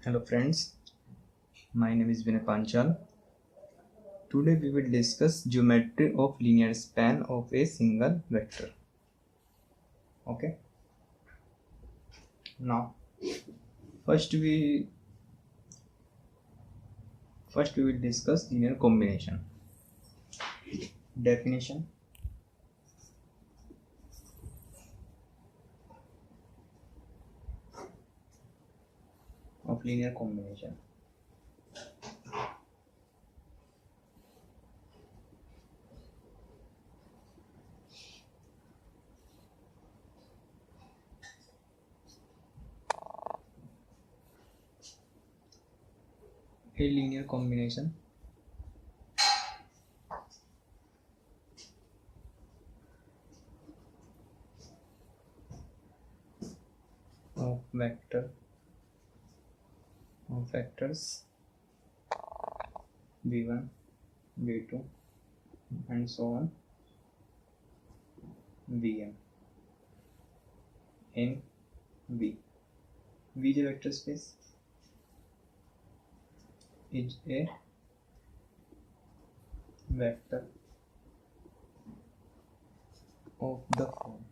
Hello friends, my name is Vinay Panchal. Today we will discuss geometry of linear span of a single vector. Okay. Now, first we will discuss linear combination. Definition. Of linear combination. A linear combination of vectors v1, v2 and so on vm in V. V is a vector space, is a vector of the form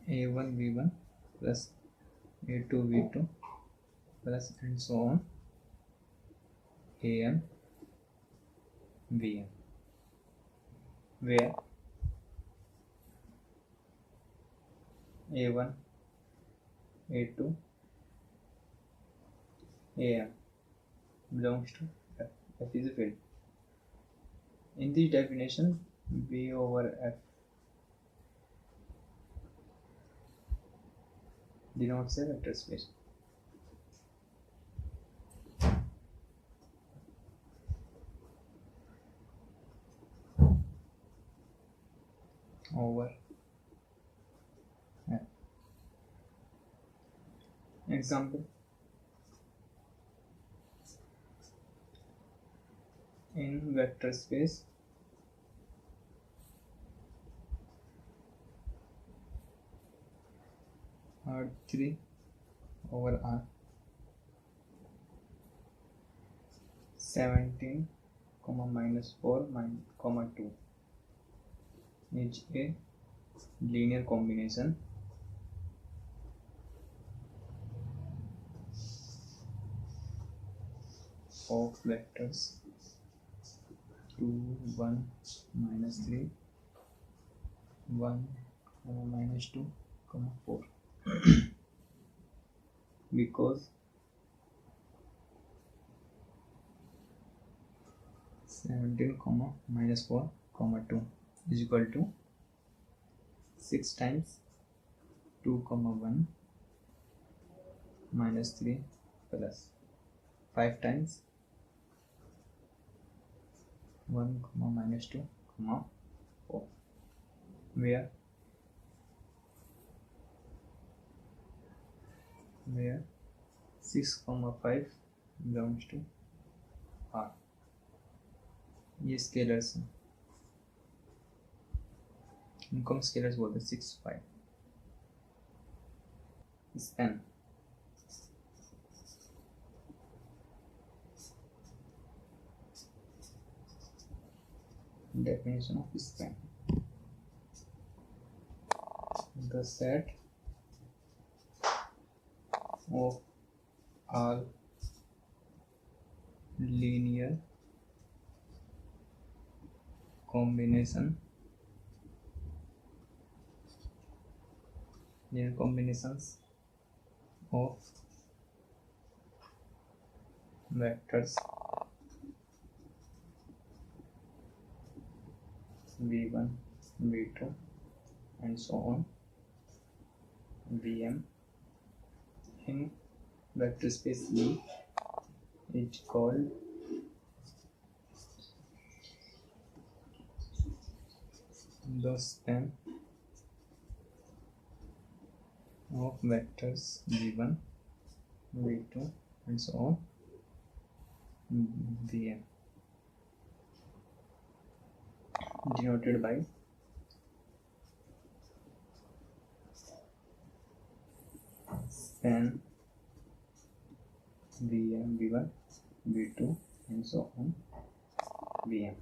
a1 v1 plus a2 v2 plus and so on am vm, where a1 a2 am belongs to f. F is a field. In this definition, v over f denotes a vector space. Over f. Example: in vector space R3 over R 17 comma minus 4 comma 2 is a linear combination of vectors 2 1 minus 3 1 comma minus 2 comma 4 because 17 comma minus 4 comma 2 is equal to 6 times 2 comma 1 minus 3 plus 5 times 1 comma minus 2 comma 4, where 6 comma 5 belongs to R. ये scalars हैं, इनको हम scalars बोलते हैं. 6 5 span. Definition of span: the set of all linear combinations of vectors v1 v2 and so on vm in vector space V is called the span of vectors v1 v2 and so on vm, denoted by span Vm, V1, V2 and so on Vm.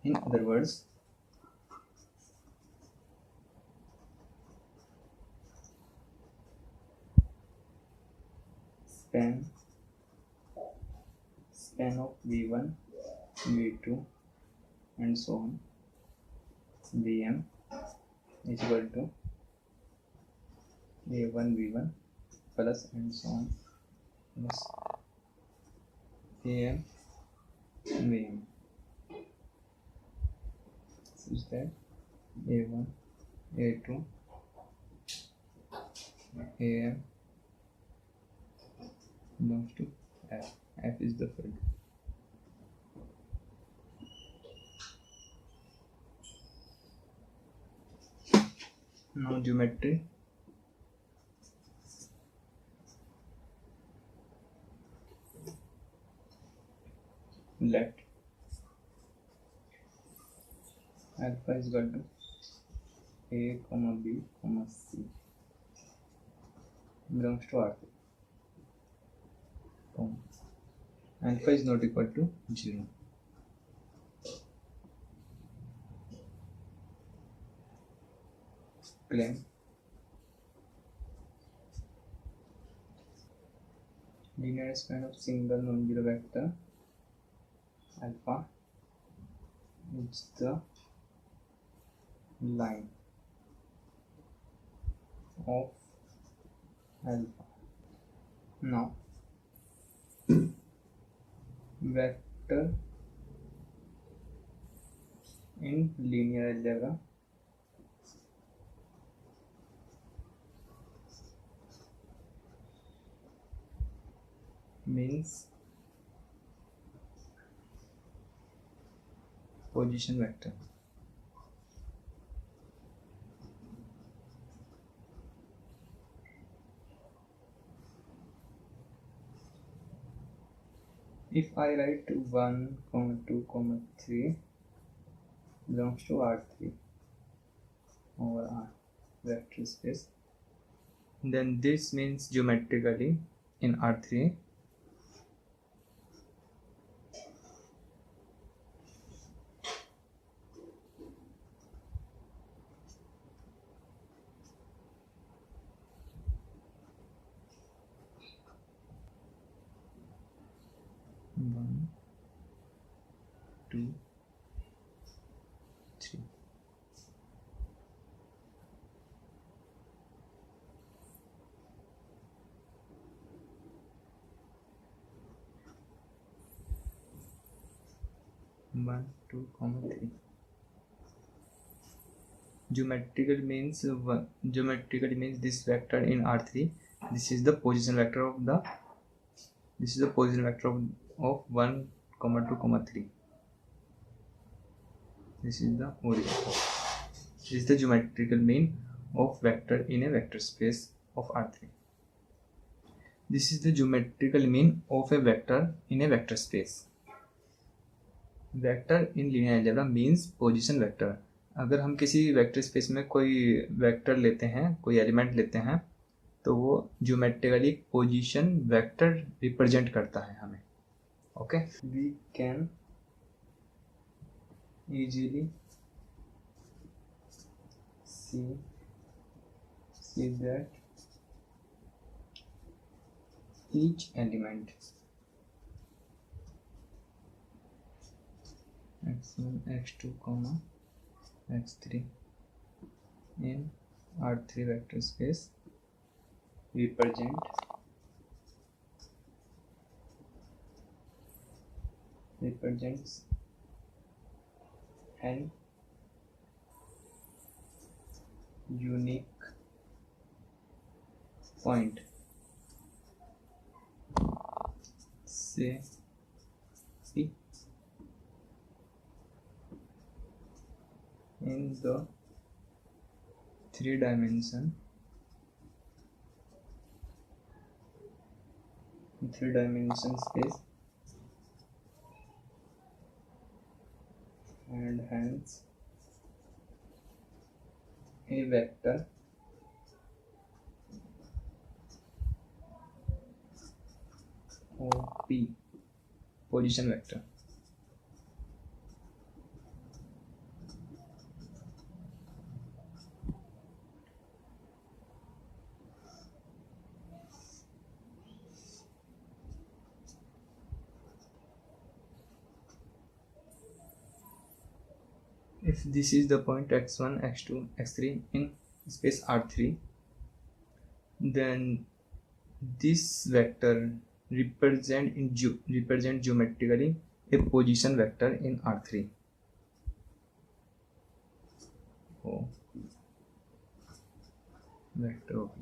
In other words, span of V1, V2 and so on Vm is equal to A1 V1 plus and so on plus Am Vm, such that A1 A2 Am belongs to F. F is the field. Now geometry. Let alpha is equal to A, B, C belongs to R. Alpha is not equal to 0. Claim linear span of single non-zero vector alpha is the line of alpha. Now vector in linear algebra means position vector. If I write 1, 2, 3 belongs to R3 over R vector space, then this means geometrically in R3 1, 2, 3. One, 2, 3. Geometrically means this vector in R3. This is the position vector of 1, 2, 3. This is the origin. This is the geometrical mean of vector in a vector space of R3. This is the geometrical mean of a vector in a vector space. Vector in linear algebra means position vector. अगर हम किसी vector space में कोई vector लेते हैं, कोई element लेते हैं, तो वो ज्योमेट्रिकली पोजीशन वेक्टर रिप्रेजेंट करता है हमें. Okay, we can easily see that each element x1, x2, x3 in R3 vector space represents an unique point, say P, in the three-dimension space, and hence a vector P, position vector. If this is the point x1, x2, x3 in space R3, then this vector represent geometrically a position vector in R3. Oh, vector OP.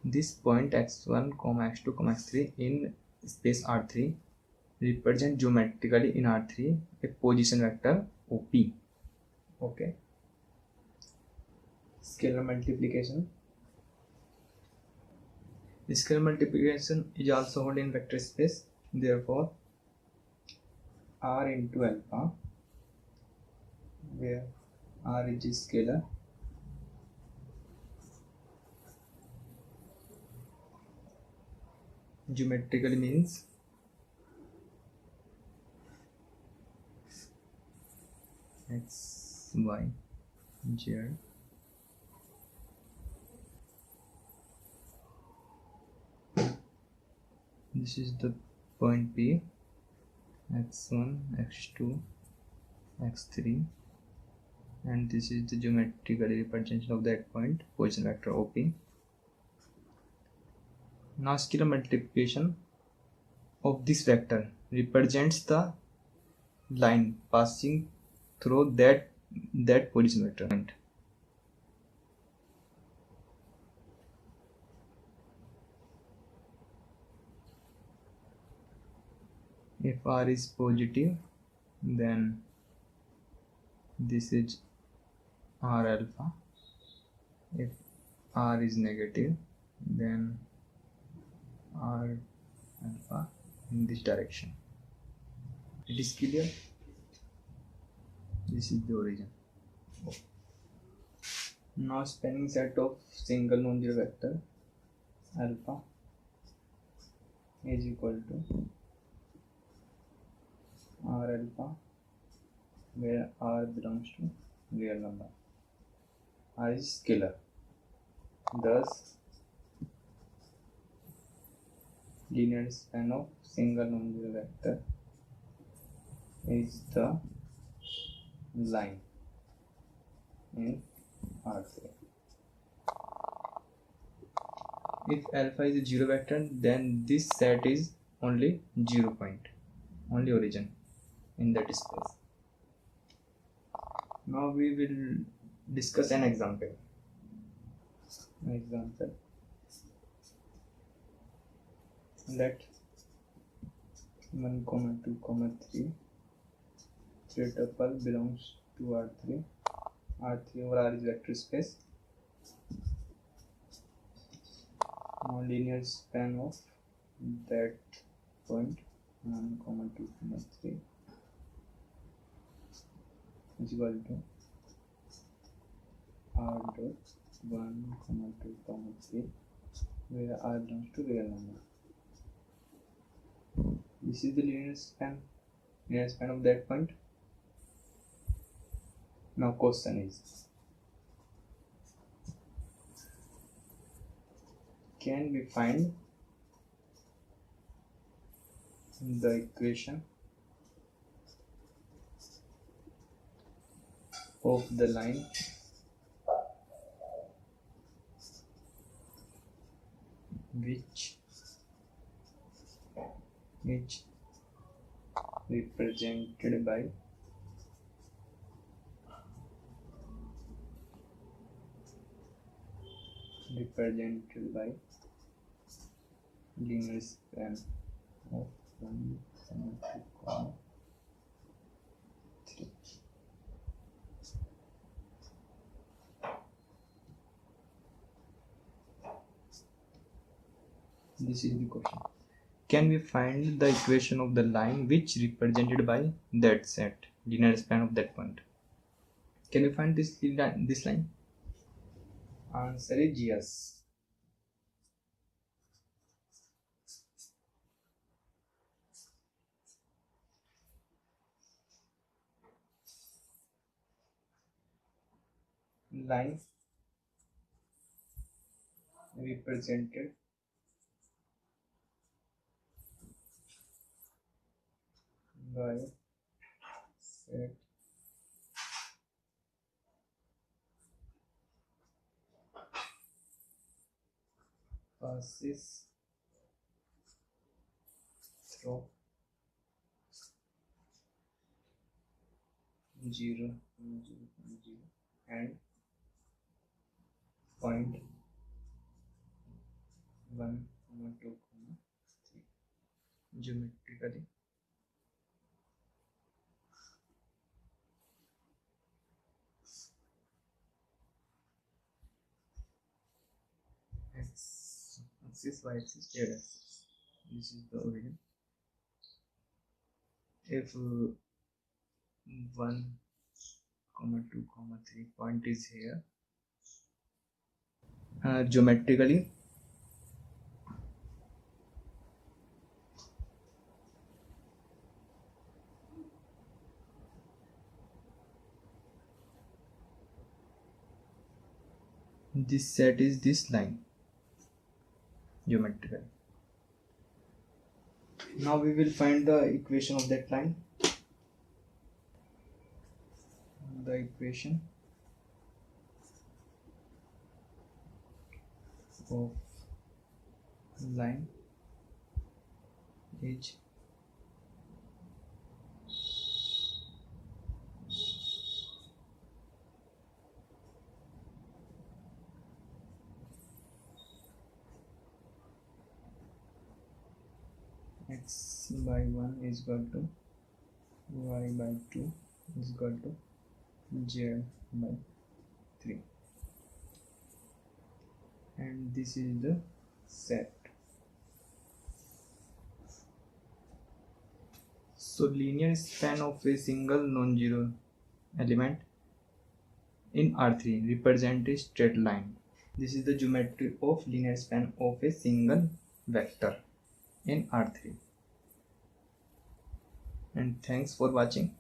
This point x1, x2, x3 in space R3 represent geometrically in R3 a position vector OP. Okay. Scalar multiplication. Scalar multiplication is also held in vector space. Therefore, R into alpha, where R is a scalar, geometrically means x, y, z. This is the point P, x1, x2, x3, and this is the geometrical representation of that point, position vector OP. Now scalar multiplication of this vector represents the line passing through that position vector point. If R is positive, then this is R alpha. If R is negative, then R alpha in this direction. It is clear? This is the origin. Now spanning set of single non-zero vector alpha is equal to R alpha, where R belongs to real number. R is scalar. Thus, linear span of single non-zero vector is the line in R3. If alpha is a zero vector, then this set is only 0 point, only origin in that space. Now we will discuss an example. Let 1, 2, 3 tuple belongs to R3. R3 over R is vector space. Now linear span of that point 1, 2, 3 is equal to R dot 1, 2, 3, where R belongs to real number. This is the linear span of that point. Now question is, can we find the equation of the line which represented by linear span of 1, 2, 3. This is the question. Can we find the equation of the line which represented by that set, linear span of that point? Can we find this line? Answer is yes. line represented by set passes through 0, 0, and point 1, 2, 3 geometrically x axis, y axis, z axis. This is the origin. If 1, 2, 3 point is here, geometrically this set is this line geometrically. Now we will find the equation of that line. The equation of line is x by 1 is equal to y by 2 is equal to z by 3, and this is the set. So linear span of a single non-zero element in R3 represent a straight line. This is the geometry of linear span of a single vector in R3. And thanks for watching.